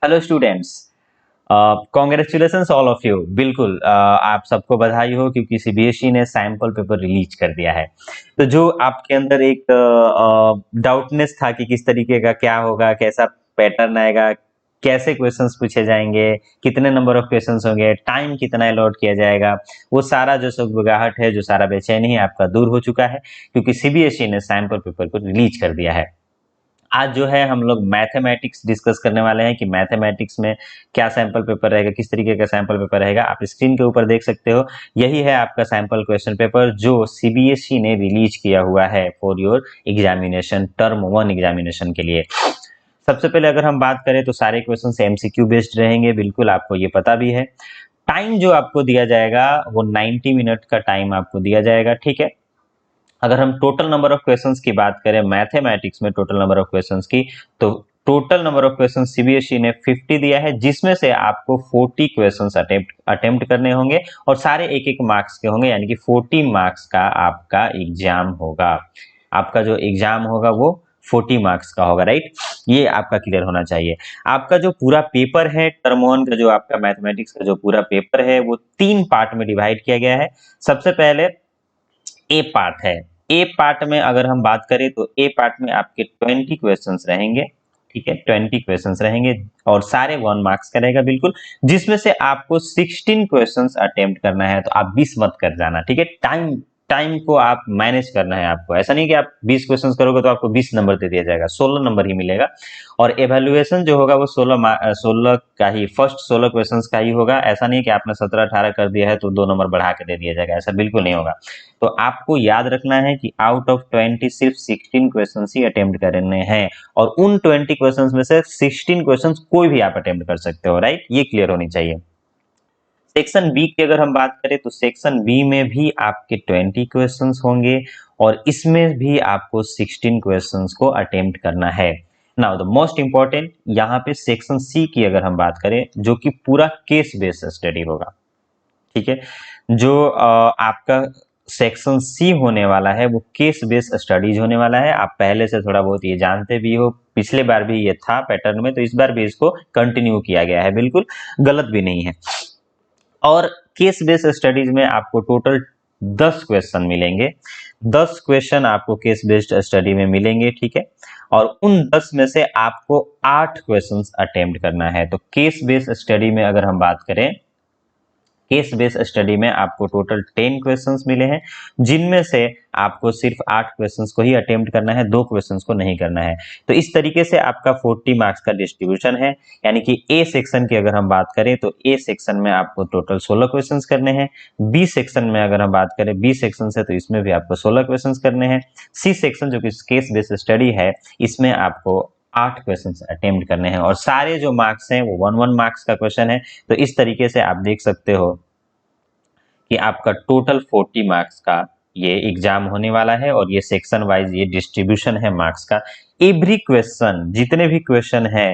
Hello students, congratulations all of you. बिल्कुल आप सबको बधाई हो क्योंकि सीबीएसई ने सैंपल पेपर रिलीज कर दिया है। तो जो आपके अंदर एक डाउटनेस था कि किस तरीके का क्या होगा, कैसा पैटर्न आएगा, कैसे क्वेश्चंस पूछे जाएंगे, कितने नंबर ऑफ क्वेश्चंस होंगे, टाइम कितना अलॉट किया जाएगा, वो सारा जो सुगबुगाहट है, जो सारा बेचैनी है आपका दूर हो चुका है क्योंकि सीबीएसई ने सैंपल पेपर को रिलीज कर दिया है। आज जो है हम लोग मैथमेटिक्स डिस्कस करने वाले हैं कि मैथमेटिक्स में क्या सैंपल पेपर रहेगा, किस तरीके का सैंपल पेपर रहेगा। आप स्क्रीन के ऊपर देख सकते हो, यही है आपका सैंपल क्वेश्चन पेपर जो सीबीएसई ने रिलीज किया हुआ है for your examination, term 1 examination के लिए। सबसे पहले अगर हम बात करें तो सारे क्वेश्चन एमसीक्यू बेस्ड रहेंगे, बिल्कुल आपको ये पता भी है। टाइम जो आपको दिया जाएगा वो 90 मिनट का टाइम आपको दिया जाएगा, ठीक है। अगर हम टोटल नंबर ऑफ क्वेश्चंस की बात करें मैथमेटिक्स में, टोटल नंबर ऑफ क्वेश्चंस की, तो total number of question CBSE ने 50 दिया है, जिसमें से आपको 40 क्वेश्चंस अटेम्प्ट करने होंगे और सारे एक एक मार्क्स के होंगे, यानी कि 40 मार्क्स का आपका एग्जाम होगा। आपका जो एग्जाम होगा वो 40 मार्क्स का होगा, राइट। ये आपका क्लियर होना चाहिए। आपका जो पूरा पेपर है टर्म 1 का, जो आपका मैथमेटिक्स का जो पूरा पेपर है वो 3 पार्ट में डिवाइड किया गया है। सबसे पहले ए पार्ट है। ए पार्ट में अगर हम बात करें तो ए पार्ट में आपके 20 क्वेश्चंस रहेंगे, ठीक है, 20 क्वेश्चंस रहेंगे और सारे 1 मार्क्स का रहेगा, बिल्कुल। जिसमें से आपको 16 क्वेश्चंस अटेम्प्ट करना है, तो आप 20 मत कर जाना, ठीक है। टाइम टाइम को आप मैनेज करना है आपको। ऐसा नहीं कि आप 20 क्वेश्चंस करोगे तो आपको 20 नंबर दे दिया जाएगा, 16 नंबर ही मिलेगा। और एवेल्युएशन जो होगा वो 16 का ही, फर्स्ट 16 क्वेश्चंस का ही होगा। ऐसा नहीं कि आपने 17-18 कर दिया है तो 2 नंबर बढ़ा के दे दिया जाएगा, ऐसा बिल्कुल नहीं होगा। तो आपको याद रखना है कि आउट ऑफ 20 सिर्फ 16 क्वेश्चन ही अटेम्प्ट करने हैं और उन 20 क्वेश्चंस में से 16 क्वेश्चंस कोई भी आप अटेम्प्ट कर सकते हो, राइट। ये क्लियर होनी चाहिए। सेक्शन बी की अगर हम बात करें तो सेक्शन बी में भी आपके 20 क्वेश्चंस होंगे और इसमें भी आपको 16 क्वेश्चंस को अटेम्प्ट करना है। नाउ द मोस्ट इंपॉर्टेंट यहाँ पे सेक्शन सी की अगर हम बात करें, जो कि पूरा केस बेस्ड स्टडी होगा, ठीक है। जो आपका सेक्शन सी होने वाला है वो केस बेस्ड स्टडीज होने वाला है। आप पहले से थोड़ा बहुत ये जानते भी हो, पिछले बार भी ये था पैटर्न में, तो इस बार भी इसको कंटिन्यू किया गया है, बिल्कुल गलत भी नहीं है। और केस बेस्ड स्टडीज में आपको टोटल 10 क्वेश्चन मिलेंगे। 10 क्वेश्चन आपको केस बेस्ड स्टडी में मिलेंगे, ठीक है। और उन 10 में से आपको 8 क्वेश्चंस अटेम्प्ट करना है। तो केस बेस्ड स्टडी में अगर हम बात करें, केस बेस्ड स्टडी में आपको टोटल 10 क्वेश्चंस मिले हैं, जिनमें से आपको सिर्फ 8 क्वेश्चंस को ही अटेम्प्ट करना है, 2 क्वेश्चंस को नहीं करना है। तो इस तरीके से आपका 40 मार्क्स का डिस्ट्रीब्यूशन है। यानी कि ए सेक्शन की अगर हम बात करें तो ए सेक्शन में आपको टोटल 16 क्वेश्चंस करने हैं। बी सेक्शन में अगर हम बात करें, बी सेक्शन से, तो इसमें भी आपको 16 क्वेश्चंस करने हैं। सी सेक्शन जो कि केस बेस्ड स्टडी है, इसमें आपको 8 क्वेश्चंस अटेम्प्ट करने हैं और सारे जो मार्क्स हैं वो 1-1 मार्क्स का क्वेश्चन है। तो इस तरीके से आप देख सकते हो कि आपका टोटल 40 मार्क्स का ये एग्जाम होने वाला है और ये सेक्शन वाइज ये डिस्ट्रीब्यूशन है मार्क्स का। एवरी क्वेश्चन, जितने भी क्वेश्चन है,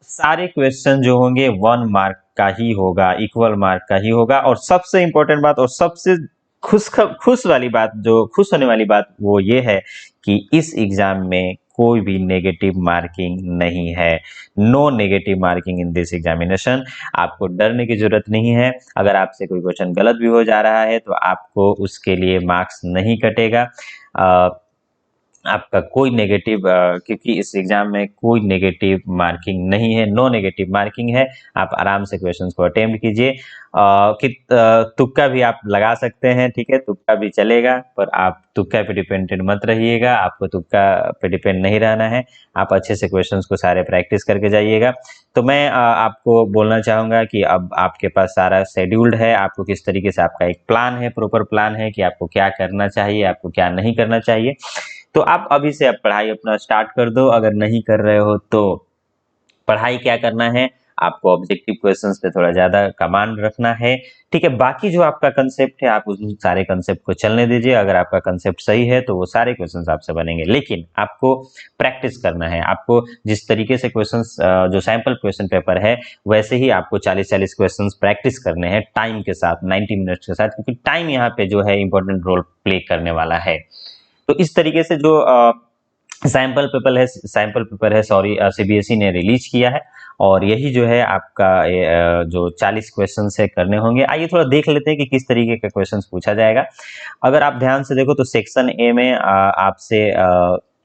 सारे क्वेश्चन जो होंगे 1 मार्क का ही होगा, इक्वल मार्क का ही होगा। और सबसे इंपॉर्टेंट बात और सबसे खुश वाली बात, जो खुश होने वाली बात, वो ये है कि इस एग्जाम में कोई भी नेगेटिव मार्किंग नहीं है। No negative marking in this examination. आपको डरने की जरूरत नहीं है। अगर आपसे कोई क्वेश्चन गलत भी हो जा रहा है तो आपको उसके लिए मार्क्स नहीं कटेगा। आपका कोई नेगेटिव, क्योंकि इस एग्जाम में कोई नेगेटिव मार्किंग नहीं है, नो नेगेटिव मार्किंग है। आप आराम से क्वेश्चंस को अटेम्प्ट कीजिए। तुक्का भी आप लगा सकते हैं, ठीक है, तुक्का भी चलेगा, पर आप तुक्का पे डिपेंडेंट मत रहिएगा। आपको तुक्का पे डिपेंड नहीं रहना है। आप अच्छे से क्वेश्चंस को सारे प्रैक्टिस करके जाइएगा। तो मैं आपको बोलना चाहूँगा कि अब आपके पास सारा शेड्यूल्ड है। आपको किस तरीके से, आपका एक प्लान है, प्रॉपर प्लान है कि आपको क्या करना चाहिए, आपको क्या नहीं करना चाहिए। तो आप अभी से आप पढ़ाई अपना स्टार्ट कर दो। अगर नहीं कर रहे हो तो पढ़ाई क्या करना है, आपको ऑब्जेक्टिव क्वेश्चंस पे थोड़ा ज्यादा कमांड रखना है, ठीक है। बाकी जो आपका कंसेप्ट है, आप उस सारे कंसेप्ट को चलने दीजिए। अगर आपका कंसेप्ट सही है तो वो सारे क्वेश्चंस आपसे बनेंगे, लेकिन आपको प्रैक्टिस करना है। आपको जिस तरीके से क्वेश्चंस, जो सैंपल क्वेश्चन पेपर है, वैसे ही आपको 40-40 क्वेश्चंस प्रैक्टिस करने हैं टाइम के साथ, 90 मिनट्स के साथ, क्योंकि टाइम यहाँ पे जो है इंपॉर्टेंट रोल प्ले करने वाला है। तो इस तरीके से जो सैंपल पेपर है, सॉरी, सीबीएसई ने रिलीज किया है। और यही जो है आपका जो 40 क्वेश्चन है करने होंगे। आइए थोड़ा देख लेते हैं कि किस तरीके का क्वेश्चन पूछा जाएगा। अगर आप ध्यान से देखो तो सेक्शन ए में आपसे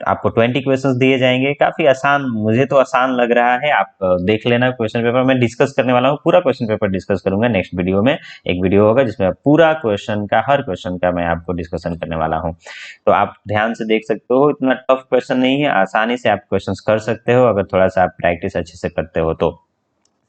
आपको 20 क्वेश्चंस दिए जाएंगे। काफी आसान, मुझे तो आसान लग रहा है। आप देख लेना क्वेश्चन पेपर। मैं डिस्कस करने वाला हूँ, पूरा क्वेश्चन पेपर डिस्कस करूंगा नेक्स्ट वीडियो में। एक वीडियो होगा जिसमें पूरा क्वेश्चन का, हर क्वेश्चन का मैं आपको डिस्कशन करने वाला हूँ। तो आप ध्यान से देख सकते हो, इतना टफ क्वेश्चन नहीं है, आसानी से आप क्वेश्चन कर सकते हो अगर थोड़ा सा आप प्रैक्टिस अच्छे से करते हो तो।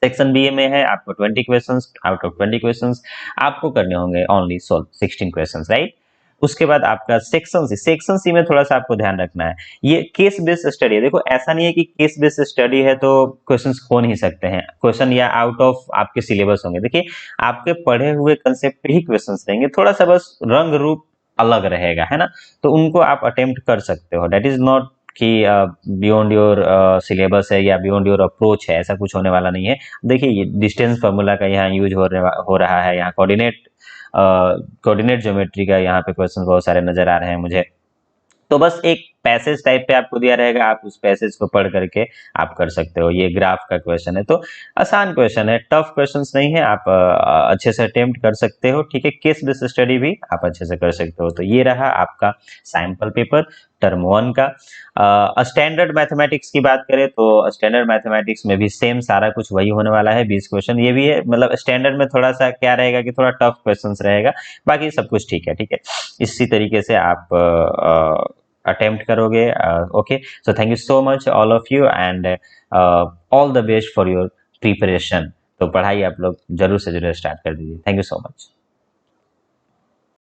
सेक्शन बी में है आपको 20 क्वेश्चंस, आउट ऑफ 20 क्वेश्चंस आपको करने होंगे ओनली 16 क्वेश्चंस, राइट। उसके बाद आपका सेक्शन सी में थोड़ा सा आपको ध्यान रखना है, ये केस बेस्ड स्टडी है। देखो ऐसा नहीं है कि केस बेस्ड स्टडी है तो क्वेश्चंस हो नहीं सकते हैं, क्वेश्चन या आउट ऑफ आपके सिलेबस होंगे। देखिए आपके पढ़े हुए कंसेप्ट पे ही क्वेश्चंस रहेंगे, थोड़ा सा बस रंग रूप अलग रहेगा, है ना। तो उनको आप अटेम्प्ट कर सकते हो। दैट इज नॉट कि बियॉन्ड योर सिलेबस है या बियॉन्ड योर अप्रोच है, ऐसा कुछ होने वाला नहीं है। देखिए ये डिस्टेंस फार्मूला का यहाँ यूज हो रहा है, यहाँ कोऑर्डिनेट ज्योमेट्री का यहाँ पे क्वेश्चन बहुत सारे नजर आ रहे हैं मुझे। तो बस एक पैसेज टाइप पे आपको दिया रहेगा, आप उस पैसेज को पढ़ करके आप कर सकते हो। ये ग्राफ का क्वेश्चन है तो आसान क्वेश्चन है, टफ क्वेश्चंस नहीं है, आप अच्छे से अटेम्प्ट कर सकते हो, ठीक है। केस बेस्ड स्टडी भी आप अच्छे से कर सकते हो। तो ये रहा आपका सैंपल पेपर टर्म 1 का। स्टैंडर्ड मैथमेटिक्स की बात करें तो स्टैंडर्ड मैथमेटिक्स में भी सेम सारा कुछ वही होने वाला है, 20 क्वेश्चन। ये भी है, मतलब स्टैंडर्ड में थोड़ा सा क्या रहेगा कि थोड़ा टफ क्वेश्चंस रहेगा, बाकी सब कुछ ठीक है, ठीक है। इसी तरीके से आप अटेम्प्ट करोगे। Okay, so thank you so much all of you and all the best for your preparation. तो पढ़ाई आप लोग जरूर से जरूर स्टार्ट कर दीजिए। Thank you so much.